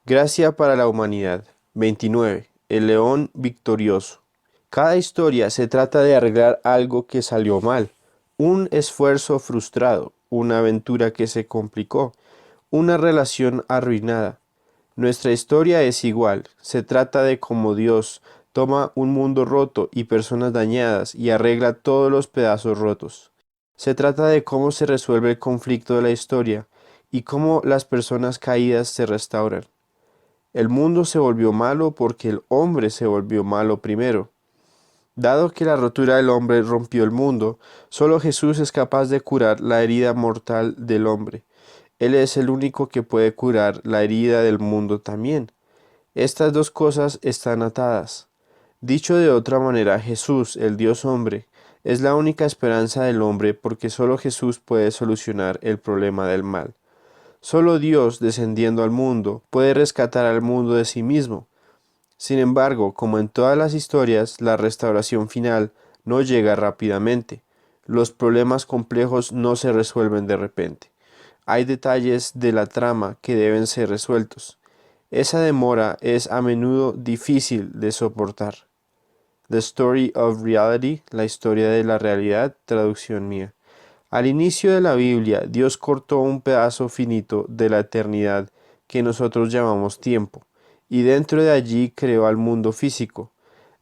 Gracia para la humanidad. 29. El león victorioso. Cada historia se trata de arreglar algo que salió mal, un esfuerzo frustrado, una aventura que se complicó, una relación arruinada. Nuestra historia es igual, se trata de cómo Dios toma un mundo roto y personas dañadas y arregla todos los pedazos rotos. Se trata de cómo se resuelve el conflicto de la historia y cómo las personas caídas se restauran. El mundo se volvió malo porque el hombre se volvió malo primero. Dado que la rotura del hombre rompió el mundo, solo Jesús es capaz de curar la herida mortal del hombre. Él es el único que puede curar la herida del mundo también. Estas dos cosas están atadas. Dicho de otra manera, Jesús, el Dios hombre, es la única esperanza del hombre porque solo Jesús puede solucionar el problema del mal. Solo Dios, descendiendo al mundo, puede rescatar al mundo de sí mismo. Sin embargo, como en todas las historias, la restauración final no llega rápidamente. Los problemas complejos no se resuelven de repente. Hay detalles de la trama que deben ser resueltos. Esa demora es a menudo difícil de soportar. The Story of Reality, la historia de la realidad, traducción mía. Al inicio de la Biblia, Dios cortó un pedazo finito de la eternidad que nosotros llamamos tiempo, y dentro de allí creó al mundo físico.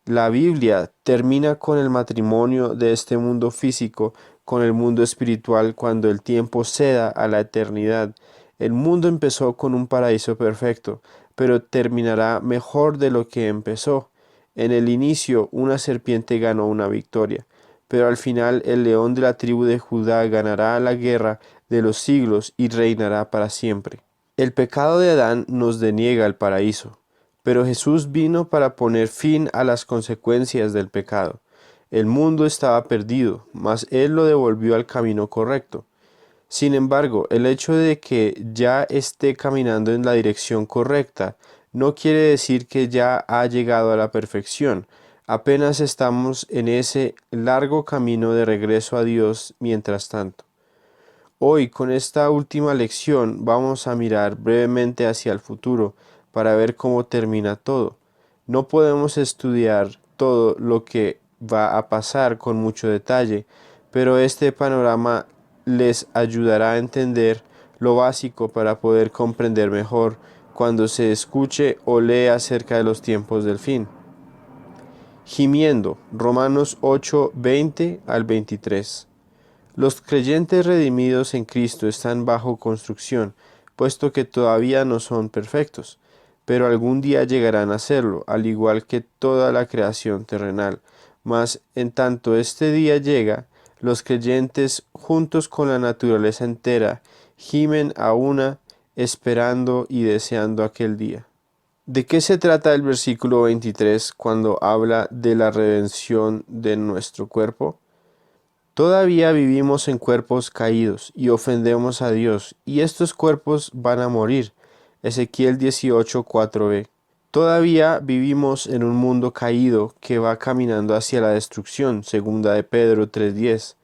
La Biblia termina con el matrimonio de este mundo físico con el mundo espiritual cuando el tiempo ceda a la eternidad. El mundo empezó con un paraíso perfecto, pero terminará mejor de lo que empezó. En el inicio, una serpiente ganó una victoria, pero al final el león de la tribu de Judá ganará la guerra de los siglos y reinará para siempre. El pecado de Adán nos deniega el paraíso, pero Jesús vino para poner fin a las consecuencias del pecado. El mundo estaba perdido, mas Él lo devolvió al camino correcto. Sin embargo, el hecho de que ya esté caminando en la dirección correcta no quiere decir que ya ha llegado a la perfección. Apenas estamos en ese largo camino de regreso a Dios mientras tanto. Hoy, con esta última lección, vamos a mirar brevemente hacia el futuro para ver cómo termina todo. No podemos estudiar todo lo que va a pasar con mucho detalle, pero este panorama les ayudará a entender lo básico para poder comprender mejor cuando se escuche o lee acerca de los tiempos del fin. Gimiendo, Romanos 8, 20 al 23. Los creyentes redimidos en Cristo están bajo construcción, puesto que todavía no son perfectos, pero algún día llegarán a serlo, al igual que toda la creación terrenal. Mas en tanto este día llega, los creyentes, juntos con la naturaleza entera, gimen a una, esperando y deseando aquel día. ¿De qué se trata el versículo 23 cuando habla de la redención de nuestro cuerpo? Todavía vivimos en cuerpos caídos y ofendemos a Dios, y estos cuerpos van a morir. Ezequiel 18, 4b. Todavía vivimos en un mundo caído que va caminando hacia la destrucción, segunda de Pedro 3:10.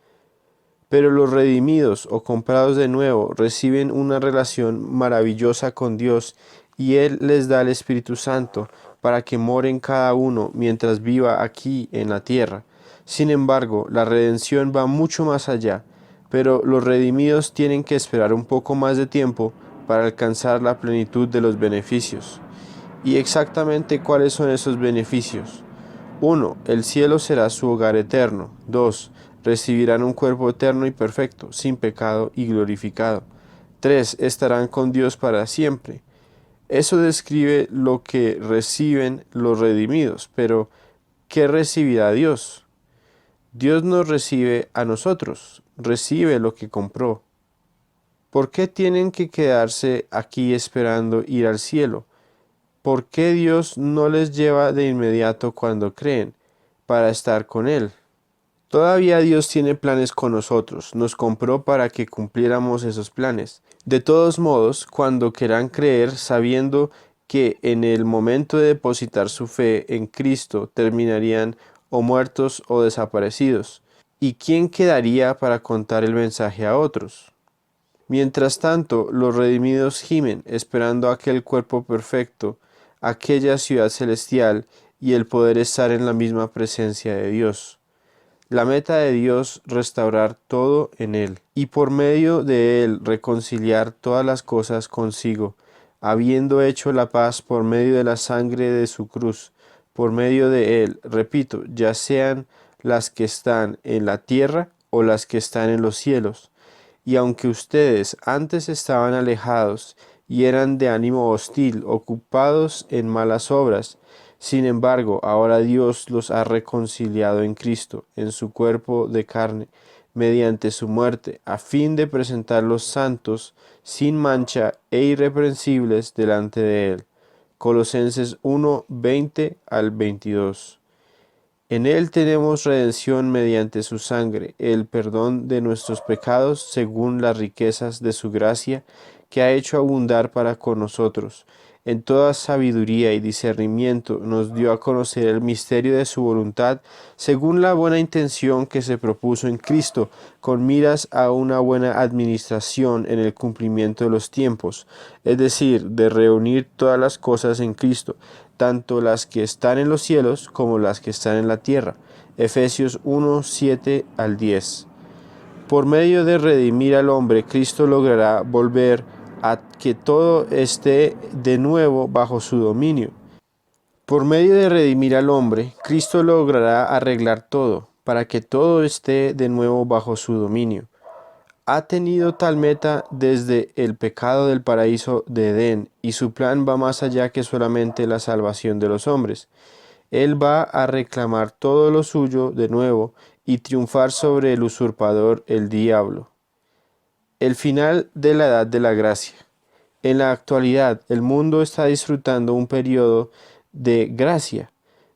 Pero los redimidos o comprados de nuevo reciben una relación maravillosa con Dios y Él les da el Espíritu Santo para que moren cada uno mientras viva aquí en la tierra. Sin embargo, la redención va mucho más allá, pero los redimidos tienen que esperar un poco más de tiempo para alcanzar la plenitud de los beneficios. ¿Y exactamente cuáles son esos beneficios? 1. El cielo será su hogar eterno. 2. Recibirán un cuerpo eterno y perfecto, sin pecado y glorificado. 3. Estarán con Dios para siempre. Eso describe lo que reciben los redimidos, pero ¿qué recibirá Dios? Dios nos recibe a nosotros, recibe lo que compró. ¿Por qué tienen que quedarse aquí esperando ir al cielo? ¿Por qué Dios no les lleva de inmediato cuando creen, para estar con Él? Todavía Dios tiene planes con nosotros, nos compró para que cumpliéramos esos planes. De todos modos, cuando quieran creer sabiendo que en el momento de depositar su fe en Cristo terminarían o muertos o desaparecidos. ¿Y quién quedaría para contar el mensaje a otros? Mientras tanto, los redimidos gimen, esperando aquel cuerpo perfecto, aquella ciudad celestial y el poder estar en la misma presencia de Dios. La meta de Dios, restaurar todo en Él, y por medio de Él reconciliar todas las cosas consigo, habiendo hecho la paz por medio de la sangre de su cruz, por medio de Él, repito, ya sean las que están en la tierra o las que están en los cielos. Y aunque ustedes antes estaban alejados y eran de ánimo hostil, ocupados en malas obras, sin embargo, ahora Dios los ha reconciliado en Cristo, en su cuerpo de carne, mediante su muerte, a fin de presentarlos santos, sin mancha e irreprensibles delante de Él. Colosenses 1, 20 al 22. En Él tenemos redención mediante su sangre, el perdón de nuestros pecados según las riquezas de su gracia, que ha hecho abundar para con nosotros. En toda sabiduría y discernimiento nos dio a conocer el misterio de su voluntad, según la buena intención que se propuso en Cristo, con miras a una buena administración en el cumplimiento de los tiempos, es decir, de reunir todas las cosas en Cristo, tanto las que están en los cielos como las que están en la tierra. Efesios 1, 7 al 10. Por medio de redimir al hombre, Cristo logrará volver a que todo esté de nuevo bajo su dominio. Por medio de redimir al hombre, Cristo logrará arreglar todo, para que todo esté de nuevo bajo su dominio. Ha tenido tal meta desde el pecado del paraíso de Edén, y su plan va más allá que solamente la salvación de los hombres. Él va a reclamar todo lo suyo de nuevo y triunfar sobre el usurpador, el diablo. El final de la Edad de la Gracia. En la actualidad, el mundo está disfrutando un periodo de gracia.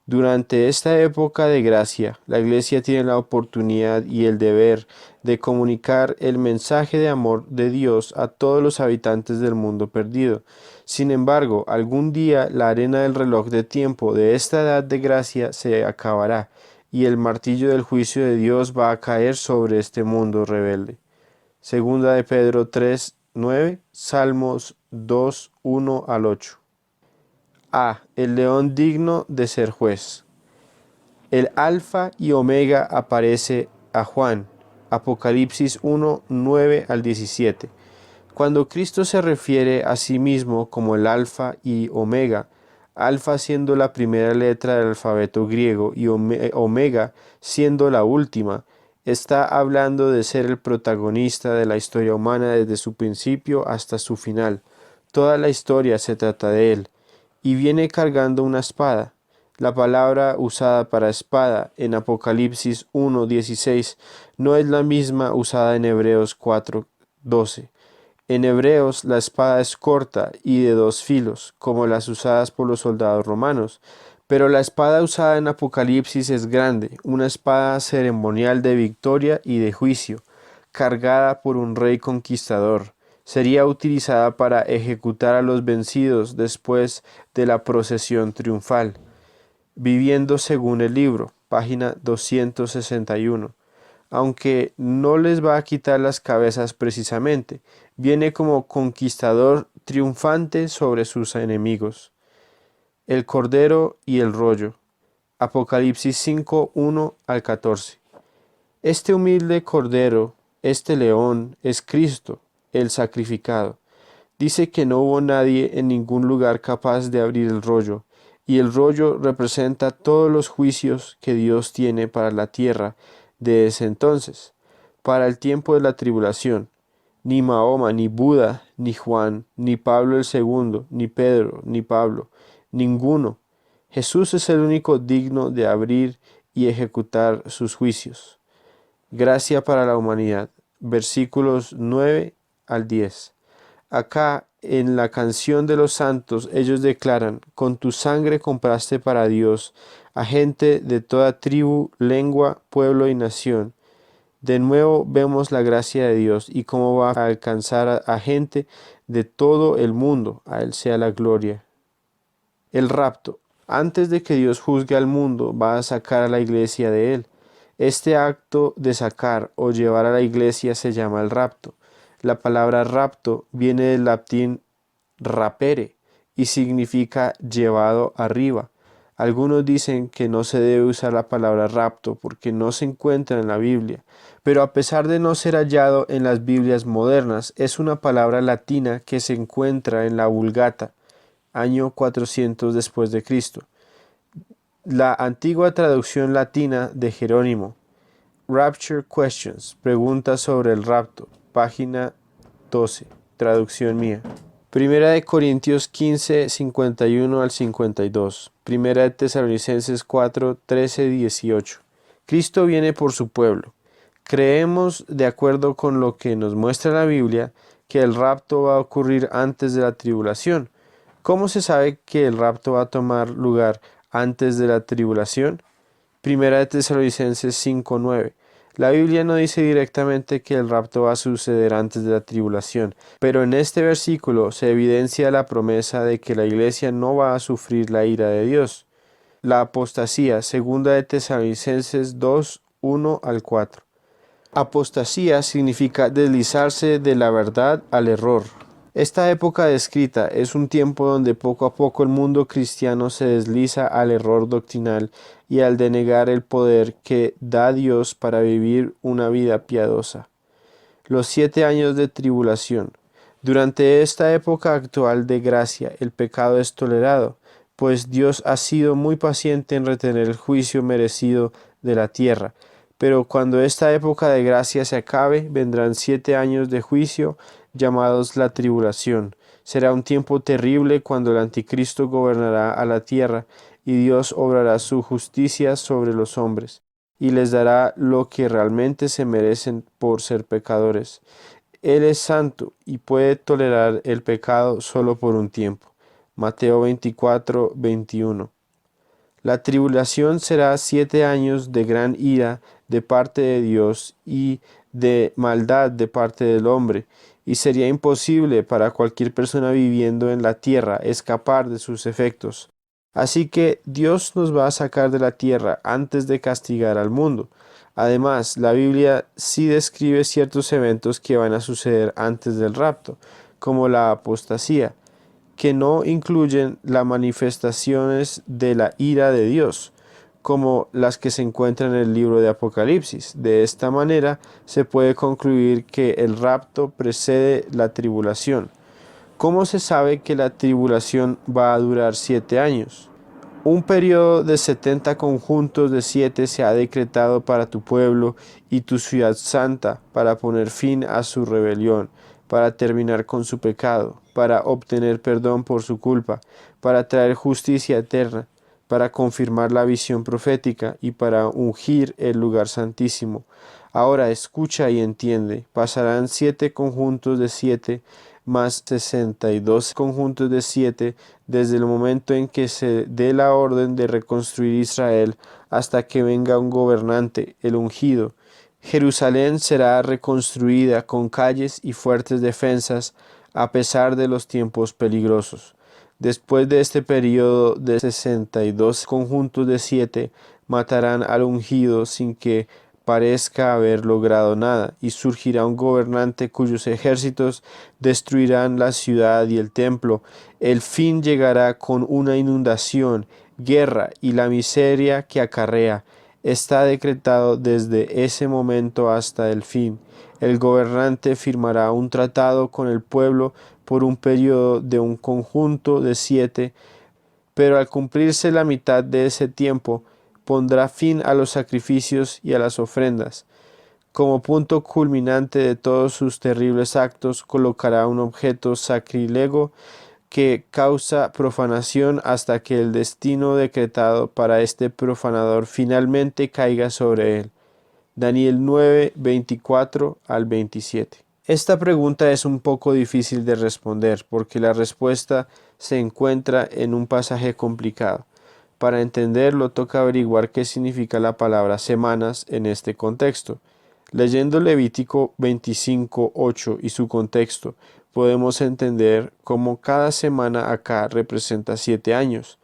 Durante esta época de gracia, la Iglesia tiene la oportunidad y el deber de comunicar el mensaje de amor de Dios a todos los habitantes del mundo perdido. Sin embargo, algún día la arena del reloj de tiempo de esta edad de gracia se acabará y el martillo del juicio de Dios va a caer sobre este mundo rebelde. Segunda de Pedro 3, 9, Salmos 2, 1 al 8. A. El león digno de ser juez. El alfa y omega aparece a Juan. Apocalipsis 1, 9 al 17. Cuando Cristo se refiere a sí mismo como el alfa y omega, alfa siendo la primera letra del alfabeto griego y omega siendo la última, está hablando de ser el protagonista de la historia humana desde su principio hasta su final. Toda la historia se trata de él. Y viene cargando una espada. La palabra usada para espada en Apocalipsis 1:16 no es la misma usada en Hebreos 4:12. En Hebreos la espada es corta y de 2 filos, como las usadas por los soldados romanos, pero la espada usada en Apocalipsis es grande, una espada ceremonial de victoria y de juicio, cargada por un rey conquistador. Sería utilizada para ejecutar a los vencidos después de la procesión triunfal. Viviendo según el libro, página 261. Aunque no les va a quitar las cabezas precisamente, viene como conquistador triunfante sobre sus enemigos. El cordero y el rollo. Apocalipsis 5, 1 al 14. Este humilde cordero, este león, es Cristo, el sacrificado. Dice que no hubo nadie en ningún lugar capaz de abrir el rollo, y el rollo representa todos los juicios que Dios tiene para la tierra de ese entonces, para el tiempo de la tribulación. Ni Mahoma, ni Buda, ni Juan, ni Pablo el segundo, ni Pedro, ni Pablo, ninguno. Jesús es el único digno de abrir y ejecutar sus juicios. Gracia para la humanidad. Versículos 9 al 10. Acá, en la canción de los santos, ellos declaran: con tu sangre compraste para Dios a gente de toda tribu, lengua, pueblo y nación. De nuevo vemos la gracia de Dios y cómo va a alcanzar a gente de todo el mundo. A Él sea la gloria. El rapto. Antes de que Dios juzgue al mundo, va a sacar a la iglesia de Él. Este acto de sacar o llevar a la iglesia se llama el rapto. La palabra rapto viene del latín rapere y significa llevado arriba. Algunos dicen que no se debe usar la palabra rapto porque no se encuentra en la Biblia, pero a pesar de no ser hallado en las Biblias modernas, es una palabra latina que se encuentra en la Vulgata, año 400 después de Cristo. La antigua traducción latina de Jerónimo, Rapture Questions, preguntas sobre el rapto, página 12, traducción mía. Primera de Corintios 15, 51 al 52. Primera de Tesalonicenses 4, 13, 18. Cristo viene por su pueblo. Creemos, de acuerdo con lo que nos muestra la Biblia, que el rapto va a ocurrir antes de la tribulación. ¿Cómo se sabe que el rapto va a tomar lugar antes de la tribulación? Primera de Tesalonicenses 5, 9. La Biblia no dice directamente que el rapto va a suceder antes de la tribulación, pero en este versículo se evidencia la promesa de que la iglesia no va a sufrir la ira de Dios. La apostasía, segunda de Tesalonicenses 2, 1 al 4. Apostasía significa deslizarse de la verdad al error. Esta época descrita es un tiempo donde poco a poco el mundo cristiano se desliza al error doctrinal y al denegar el poder que da Dios para vivir una vida piadosa. Los 7 años de tribulación. Durante esta época actual de gracia, el pecado es tolerado, pues Dios ha sido muy paciente en retener el juicio merecido de la tierra. Pero cuando esta época de gracia se acabe, vendrán 7 años de juicio, llamados la tribulación. Será un tiempo terrible cuando el anticristo gobernará a la tierra y Dios obrará su justicia sobre los hombres y les dará lo que realmente se merecen por ser pecadores. Él es santo y puede tolerar el pecado solo por un tiempo. Mateo 24, 21. La tribulación será 7 años de gran ira de parte de Dios y de maldad de parte del hombre, y sería imposible para cualquier persona viviendo en la tierra escapar de sus efectos. Así que Dios nos va a sacar de la tierra antes de castigar al mundo. Además, la Biblia sí describe ciertos eventos que van a suceder antes del rapto, como la apostasía, que no incluyen las manifestaciones de la ira de Dios, como las que se encuentran en el libro de Apocalipsis. De esta manera se puede concluir que el rapto precede la tribulación. ¿Cómo se sabe que la tribulación va a durar 7 años? Un periodo de 70 conjuntos de 7 se ha decretado para tu pueblo y tu ciudad santa, para poner fin a su rebelión, para terminar con su pecado, para obtener perdón por su culpa, para traer justicia eterna, para confirmar la visión profética y para ungir el lugar santísimo. Ahora escucha y entiende. Pasarán 7 conjuntos de 7 más 62 conjuntos de 7 desde el momento en que se dé la orden de reconstruir Israel hasta que venga un gobernante, el ungido. Jerusalén será reconstruida con calles y fuertes defensas a pesar de los tiempos peligrosos. Después de este periodo de 62 conjuntos de 7, matarán al ungido sin que parezca haber logrado nada, y surgirá un gobernante cuyos ejércitos destruirán la ciudad y el templo. El fin llegará con una inundación, guerra y la miseria que acarrea. Está decretado desde ese momento hasta el fin. El gobernante firmará un tratado con el pueblo por un periodo de un conjunto de 7, pero al cumplirse la mitad de ese tiempo, pondrá fin a los sacrificios y a las ofrendas. Como punto culminante de todos sus terribles actos, colocará un objeto sacrílego que causa profanación hasta que el destino decretado para este profanador finalmente caiga sobre él. Daniel 9, 24 al 27. Esta pregunta es un poco difícil de responder porque la respuesta se encuentra en un pasaje complicado. Para entenderlo toca averiguar qué significa la palabra semanas en este contexto. Leyendo Levítico 25, 8 y su contexto, podemos entender cómo cada semana acá representa 7 años.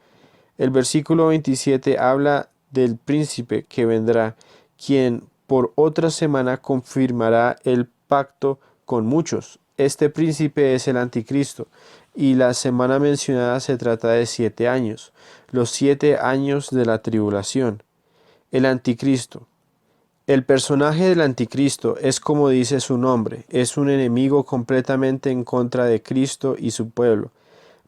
El versículo 27 habla del príncipe que vendrá, quien por otra semana confirmará el pacto con muchos. Este príncipe es el anticristo, y la semana mencionada se trata de 7 años, los 7 años de la tribulación. El anticristo. El personaje del anticristo es como dice su nombre, es un enemigo completamente en contra de Cristo y su pueblo.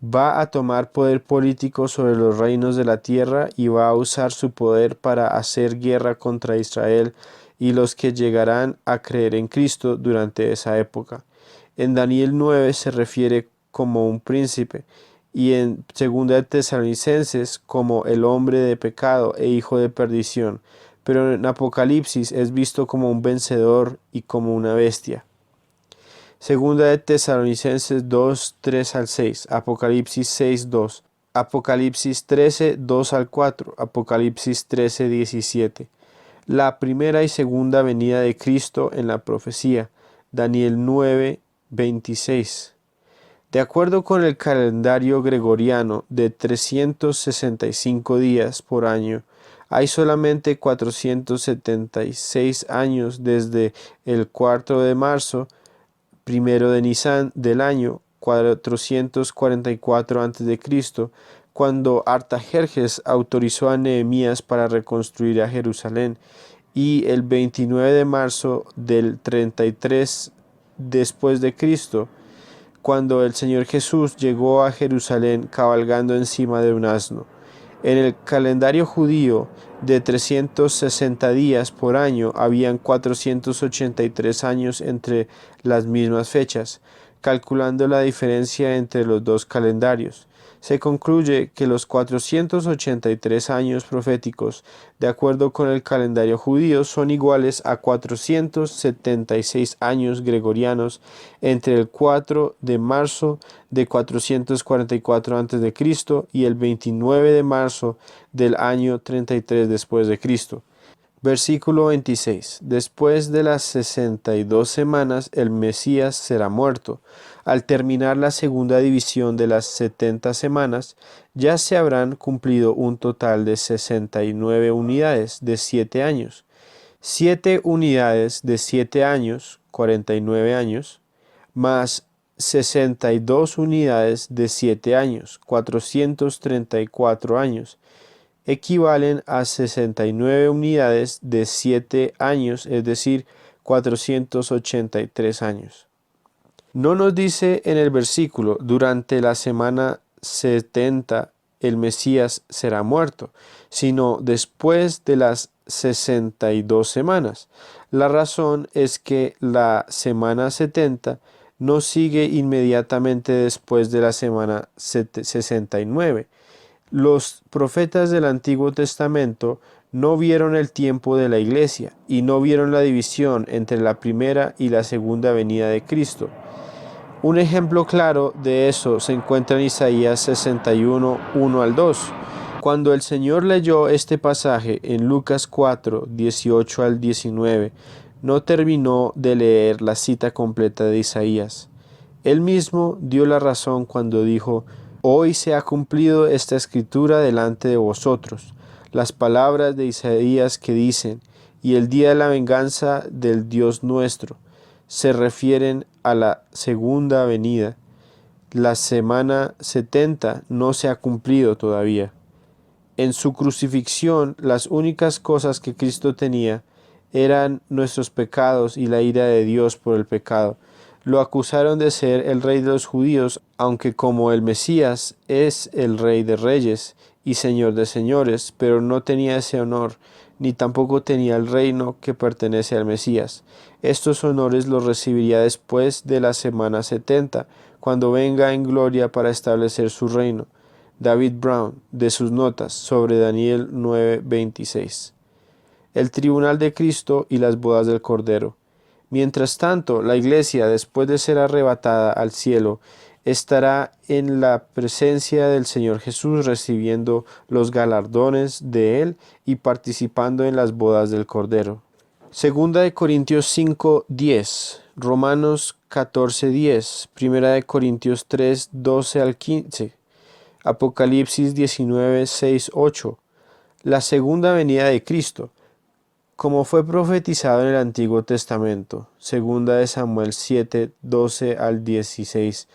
Va a tomar poder político sobre los reinos de la tierra y va a usar su poder para hacer guerra contra Israel y los que llegarán a creer en Cristo durante esa época. En Daniel 9 se refiere como un príncipe y en 2 de Tesalonicenses como el hombre de pecado e hijo de perdición, pero en Apocalipsis es visto como un vencedor y como una bestia. 2 de Tesalonicenses 2, 3 al 6, Apocalipsis 6, 2, Apocalipsis 13, 2 al 4, Apocalipsis 13, 17. La primera y segunda venida de Cristo en la profecía, Daniel 9, 26. De acuerdo con el calendario gregoriano de 365 días por año, hay solamente 476 años desde el 4 de marzo, primero de Nisan del año 444 a.C., cuando Artajerjes autorizó a Nehemías para reconstruir a Jerusalén, y el 29 de marzo del 33 después de Cristo, cuando el Señor Jesús llegó a Jerusalén cabalgando encima de un asno. En el calendario judío de 360 días por año habían 483 años entre las mismas fechas. Calculando la diferencia entre los dos calendarios, se concluye que los 483 años proféticos, de acuerdo con el calendario judío, son iguales a 476 años gregorianos entre el 4 de marzo de 444 a.C. y el 29 de marzo del año 33 después de Cristo. Versículo 26. Después de las 62 semanas el Mesías será muerto. Al terminar la segunda división de las 70 semanas, ya se habrán cumplido un total de 69 unidades de 7 años. 7 unidades de 7 años, 49 años, más 62 unidades de 7 años, 434 años. Equivalen a 69 unidades de 7 años, es decir, 483 años. No nos dice en el versículo, durante la semana 70 el Mesías será muerto, sino después de las 62 semanas. La razón es que la semana 70 no sigue inmediatamente después de la semana 69. Los profetas del Antiguo Testamento no vieron el tiempo de la iglesia y no vieron la división entre la primera y la segunda venida de Cristo. Un ejemplo claro de eso se encuentra en Isaías 61, 1 al 2. Cuando el Señor leyó este pasaje en Lucas 4, 18 al 19, no terminó de leer la cita completa de Isaías. Él mismo dio la razón cuando dijo: «Hoy se ha cumplido esta escritura delante de vosotros», las palabras de Isaías que dicen: «Y el día de la venganza del Dios nuestro», se refieren a la segunda venida. La semana 70 no se ha cumplido todavía. En su crucifixión, las únicas cosas que Cristo tenía eran nuestros pecados y la ira de Dios por el pecado. Lo acusaron de ser el rey de los judíos, aunque como el Mesías es el rey de reyes y señor de señores, pero no tenía ese honor, ni tampoco tenía el reino que pertenece al Mesías. Estos honores los recibiría después de la semana 70, cuando venga en gloria para establecer su reino. David Brown, de sus notas sobre Daniel 9:26. El tribunal de Cristo y las bodas del Cordero. Mientras tanto, la iglesia, después de ser arrebatada al cielo, estará en la presencia del Señor Jesús recibiendo los galardones de Él y participando en las bodas del Cordero. Segunda de Corintios 5:10, Romanos 14:10, Primera de Corintios 3:12 al 15, Apocalipsis 19:6-8. La segunda venida de Cristo. como fue profetizado en el Antiguo Testamento, segunda de Samuel 7, 12 al 16.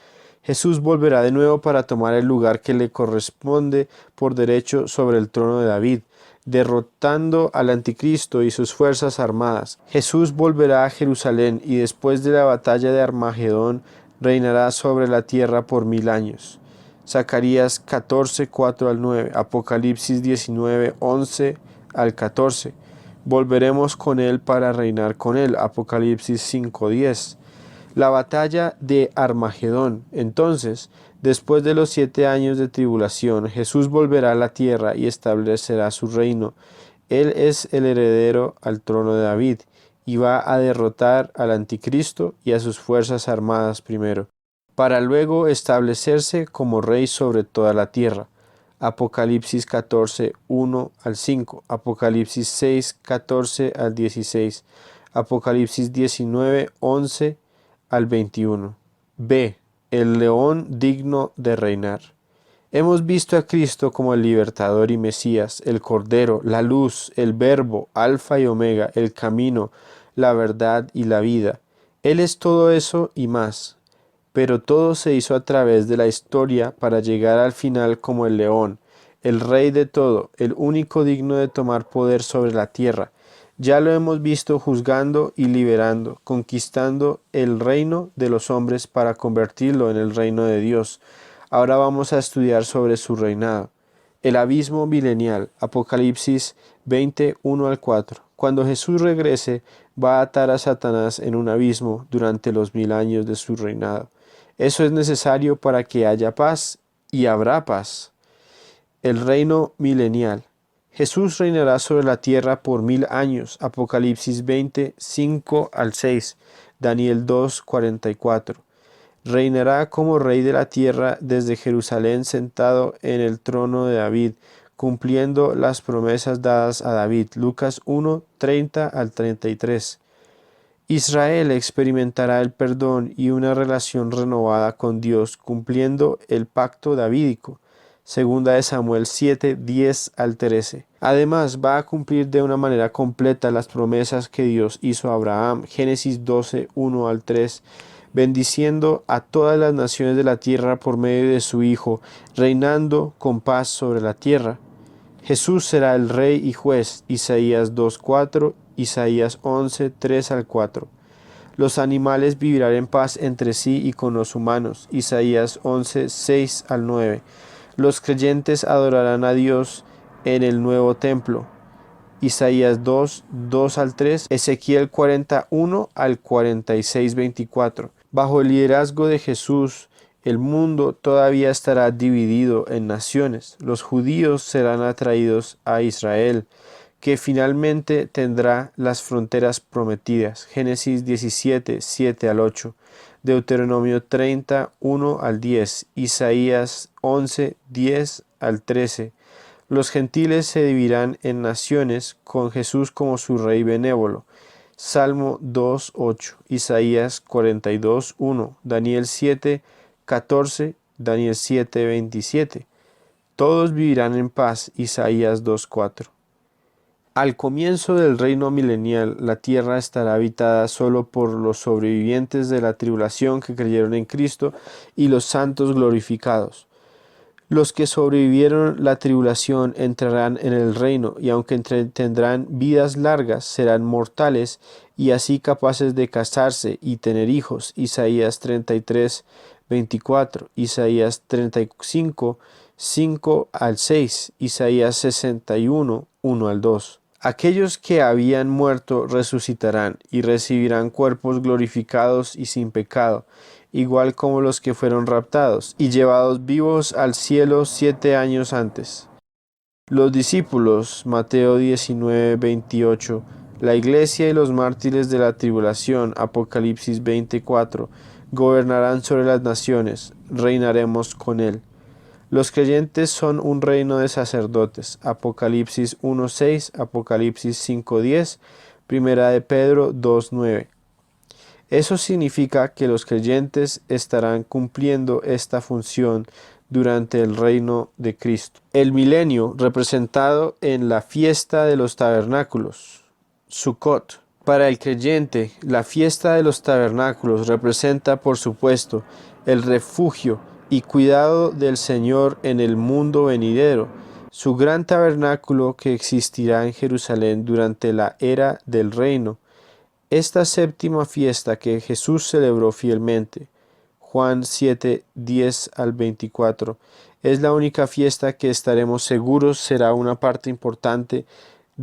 Jesús volverá de nuevo para tomar el lugar que le corresponde por derecho sobre el trono de David, derrotando al anticristo y sus fuerzas armadas. Jesús volverá a Jerusalén y después de la batalla de Armagedón reinará sobre la tierra por 1000 años. Zacarías 14, 4 al 9, Apocalipsis 19, 11 al 14. Volveremos con él para reinar con él. Apocalipsis 5, 10. La batalla de Armagedón. Entonces, después de los 7 años de tribulación, Jesús volverá a la tierra y establecerá su reino. Él es el heredero al trono de David y va a derrotar al anticristo y a sus fuerzas armadas primero, para luego establecerse como rey sobre toda la tierra. Apocalipsis 14, 1 al 5, Apocalipsis 6, 14 al 16, Apocalipsis 19, 11 al 21. B. El león digno de reinar. Hemos visto a Cristo como el libertador y Mesías, el Cordero, la luz, el Verbo, Alfa y Omega, el camino, la verdad y la vida. Él es todo eso y más. Pero todo se hizo a través de la historia para llegar al final como el león, el rey de todo, el único digno de tomar poder sobre la tierra. Ya lo hemos visto juzgando y liberando, conquistando el reino de los hombres para convertirlo en el reino de Dios. Ahora vamos a estudiar sobre su reinado. El abismo milenial, Apocalipsis 20, 1 al 4. Cuando Jesús regrese, va a atar a Satanás en un abismo durante los 1000 años de su reinado. Eso es necesario para que haya paz, y habrá paz. El reino milenial. Jesús reinará sobre la tierra por 1000 años. Apocalipsis 20, 5 al 6. Daniel 2, 44. Reinará como rey de la tierra desde Jerusalén sentado en el trono de David, cumpliendo las promesas dadas a David. Lucas 1, 30 al 33. Israel experimentará el perdón y una relación renovada con Dios, cumpliendo el pacto davídico. Segunda de Samuel 7, 10 al 13. Además, va a cumplir de una manera completa las promesas que Dios hizo a Abraham. Génesis 12, 1 al 3. Bendiciendo a todas las naciones de la tierra por medio de su Hijo, reinando con paz sobre la tierra. Jesús será el Rey y Juez. Isaías 2, 4. Isaías 11, 3 al 4. Los animales vivirán en paz entre sí y con los humanos. Isaías 11, 6 al 9. Los creyentes adorarán a Dios en el nuevo templo. Isaías 2, 2 al 3. Ezequiel 41 al 46, 24. Bajo el liderazgo de Jesús, el mundo todavía estará dividido en naciones. Los judíos serán atraídos a Israel, que finalmente tendrá las fronteras prometidas. Génesis 17, 7 al 8. Deuteronomio 30, 1 al 10. Isaías 11, 10 al 13. Los gentiles se dividirán en naciones con Jesús como su rey benévolo. Salmo 2, 8. Isaías 42, 1. Daniel 7, 14. Daniel 7, 27. Todos vivirán en paz. Isaías 2, 4. Al comienzo del reino milenial, la tierra estará habitada solo por los sobrevivientes de la tribulación que creyeron en Cristo y los santos glorificados. Los que sobrevivieron la tribulación entrarán en el reino, y aunque tendrán vidas largas, serán mortales y así capaces de casarse y tener hijos. Isaías 33, 24, Isaías 35, 5 al 6, Isaías 61, 1 al 2. Aquellos que habían muerto resucitarán y recibirán cuerpos glorificados y sin pecado, igual como los que fueron raptados y llevados vivos al cielo 7 años antes. Los discípulos, Mateo 19, 28, la iglesia y los mártires de la tribulación, Apocalipsis 24, gobernarán sobre las naciones, reinaremos con él. Los creyentes son un reino de sacerdotes, Apocalipsis 1.6, Apocalipsis 5.10, Primera de Pedro 2.9. Eso significa que los creyentes estarán cumpliendo esta función durante el reino de Cristo. El milenio, representado en la fiesta de los tabernáculos, Sukkot. Para el creyente, la fiesta de los tabernáculos representa, por supuesto, el refugio y cuidado del Señor en el mundo venidero, su gran tabernáculo que existirá en Jerusalén durante la era del reino. Esta séptima fiesta que Jesús celebró fielmente, Juan 7, 10 al 24, es la única fiesta que estaremos seguros será una parte importante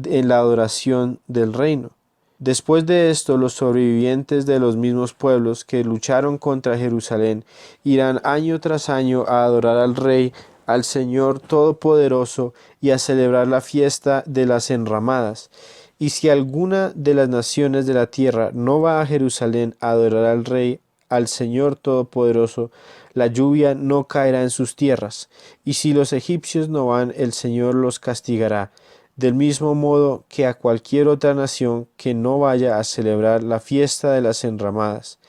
en la adoración del reino. Después de esto, los sobrevivientes de los mismos pueblos que lucharon contra Jerusalén irán año tras año a adorar al Rey, al Señor Todopoderoso y a celebrar la fiesta de las enramadas. Y si alguna de las naciones de la tierra no va a Jerusalén a adorar al Rey, al Señor Todopoderoso, la lluvia no caerá en sus tierras, y si los egipcios no van, el Señor los castigará, del mismo modo que a cualquier otra nación que no vaya a celebrar la fiesta de las enramadas.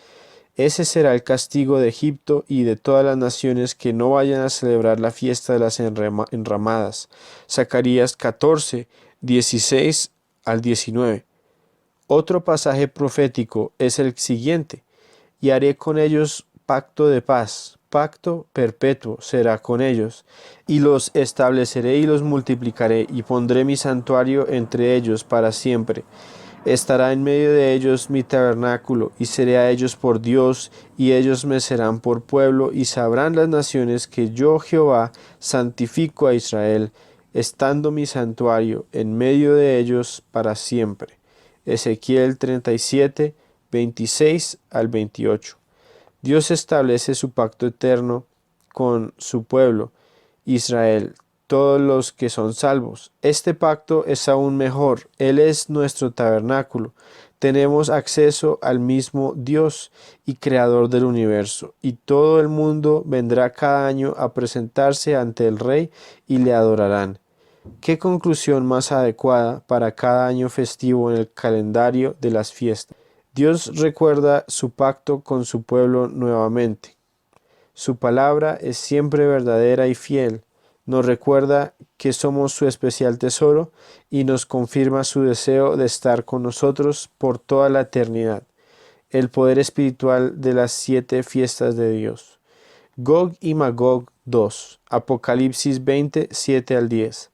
Ese será el castigo de Egipto y de todas las naciones que no vayan a celebrar la fiesta de las enramadas. Zacarías 14, 16 al 19. Otro pasaje profético es el siguiente: y haré con ellos pacto de paz, pacto perpetuo será con ellos, y los estableceré y los multiplicaré, y pondré mi santuario entre ellos para siempre. Estará en medio de ellos mi tabernáculo, y seré a ellos por Dios, y ellos me serán por pueblo, y sabrán las naciones que yo, Jehová, santifico a Israel, estando mi santuario en medio de ellos para siempre. Ezequiel 37, 26 al 28. Dios establece su pacto eterno con su pueblo, Israel, todos los que son salvos. Este pacto es aún mejor. Él es nuestro tabernáculo. Tenemos acceso al mismo Dios y Creador del universo, y todo el mundo vendrá cada año a presentarse ante el Rey y le adorarán. ¿Qué conclusión más adecuada para cada año festivo en el calendario de las fiestas? Dios recuerda su pacto con su pueblo nuevamente. Su palabra es siempre verdadera y fiel. Nos recuerda que somos su especial tesoro y nos confirma su deseo de estar con nosotros por toda la eternidad. El poder espiritual de las 7 fiestas de Dios. Gog y Magog 2. Apocalipsis 20, 7 al 10.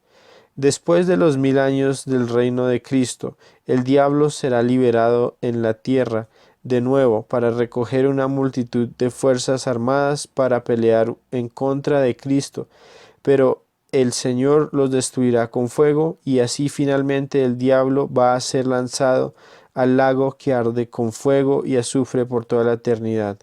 Después de los 1000 años del reino de Cristo, el diablo será liberado en la tierra de nuevo para recoger una multitud de fuerzas armadas para pelear en contra de Cristo, pero el Señor los destruirá con fuego, y así finalmente el diablo va a ser lanzado al lago que arde con fuego y azufre por toda la eternidad.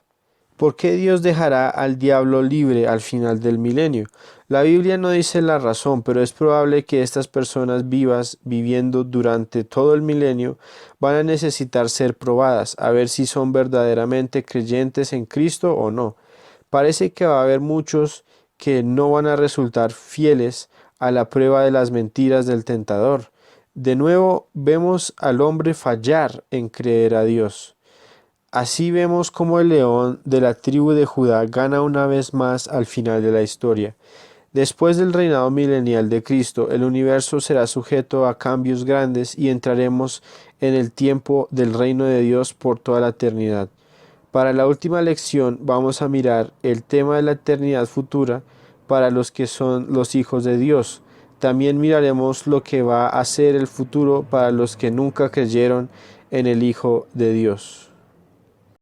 ¿Por qué Dios dejará al diablo libre al final del milenio? La Biblia no dice la razón, pero es probable que estas personas vivas, viviendo durante todo el milenio, van a necesitar ser probadas, a ver si son verdaderamente creyentes en Cristo o no. Parece que va a haber muchos que no van a resultar fieles a la prueba de las mentiras del tentador. De nuevo vemos al hombre fallar en creer a Dios. Así vemos cómo el león de la tribu de Judá gana una vez más al final de la historia. Después del reinado milenial de Cristo, el universo será sujeto a cambios grandes y entraremos en el tiempo del reino de Dios por toda la eternidad. Para la última lección vamos a mirar el tema de la eternidad futura para los que son los hijos de Dios. También miraremos lo que va a ser el futuro para los que nunca creyeron en el Hijo de Dios.